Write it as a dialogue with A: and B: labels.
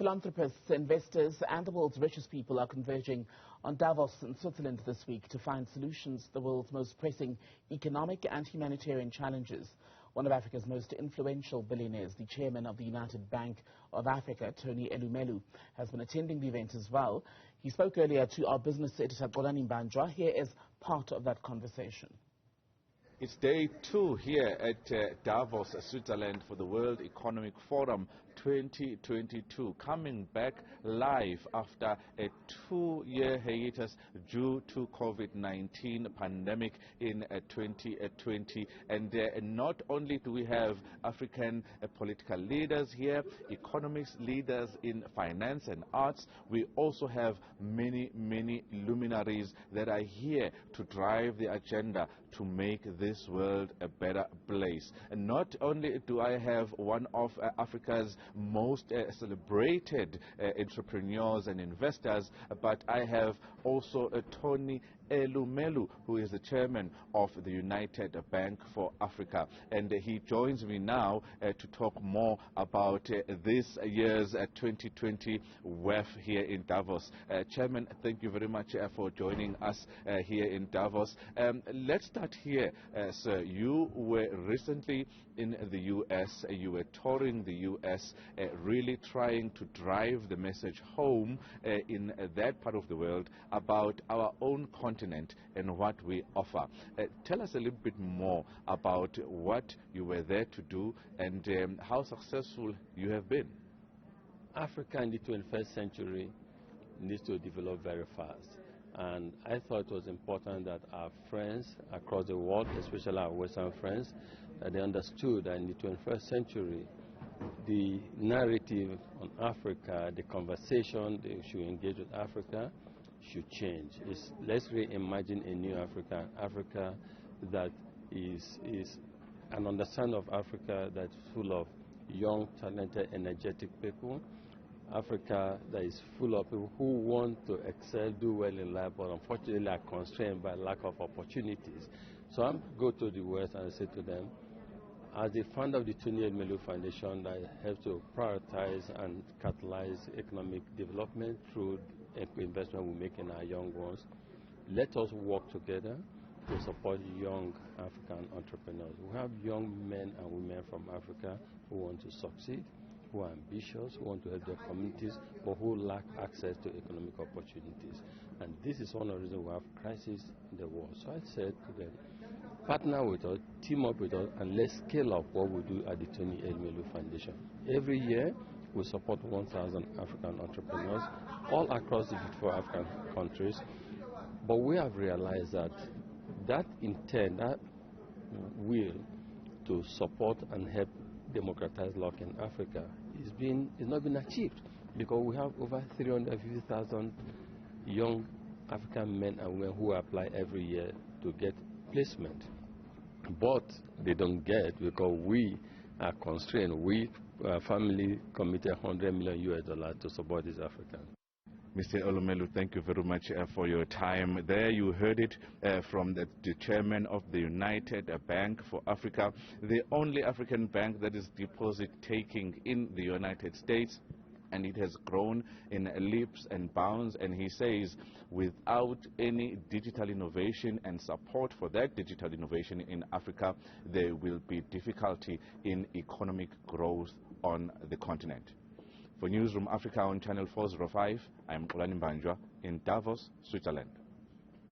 A: Philanthropists, investors and the world's richest people are converging on Davos in Switzerland this week to find solutions to the world's most pressing economic and humanitarian challenges. One of Africa's most influential billionaires, the chairman of the United Bank of Africa, Tony Elumelu, has been attending the event as well. He spoke earlier to our business editor, Xolani Mbanjwa. Here is part of that conversation.
B: It's day 2 here at Davos, Switzerland, for the World Economic Forum 2022, coming back live after a 2-year hiatus due to COVID-19 pandemic in 2020. And not only do we have African political leaders here, economics leaders in finance and arts, we also have many luminaries that are here to drive the agenda to make this world a better place. And not only do I have one of Africa's most celebrated entrepreneurs and investors, but I have also Tony Elumelu, who is the chairman of the United Bank for Africa. And he joins me now to talk more about this year's 2020 WEF here in Davos. Chairman, thank you very much for joining us here in Davos. Let's start here, sir. You were recently in the U.S. You were touring the U.S., really trying to drive the message home in that part of the world about our own continent and what we offer. Tell us a little bit more about what you were there to do and how successful you have been.
C: Africa in the 21st century needs to develop very fast. And I thought it was important that our friends across the world, especially our Western friends, that they understood that in the 21st century, the narrative on Africa, the conversation they should engage with Africa should change. Let's reimagine a new Africa, Africa that is an understanding of Africa that's full of young, talented, energetic people. Africa that is full of people who want to excel, do well in life, but unfortunately are constrained by lack of opportunities. So I go to the West and I say to them, as the founder of the Tony Elumelu Foundation that helps to prioritize and catalyze economic development through investment we make in our young ones, let us work together to support young African entrepreneurs. We have young men and women from Africa who want to succeed, who are ambitious, who want to help their communities, but who lack access to economic opportunities. And this is one of the reasons we have crisis in the world. So I said to them, partner with us, team up with us, and let's scale up what we do at the Tony Elumelu Foundation. Every year, we support 1,000 African entrepreneurs all across the 54 African countries. But we have realized that intent, that will to support and help democratize life in Africa is not been achieved, because we have over 350,000 young African men and women who apply every year to get placement. But they don't get because we are constrained. We, family, committed $100 million to support these Africans.
B: Mr. Elumelu, thank you very much for your time. There you heard it from the chairman of the United Bank for Africa, the only African bank that is deposit-taking in the United States. And it has grown in leaps and bounds. And he says without any digital innovation and support for that digital innovation in Africa, there will be difficulty in economic growth on the continent. For Newzroom Afrika on Channel 405, I'm Xolani Mbanjwa in Davos, Switzerland.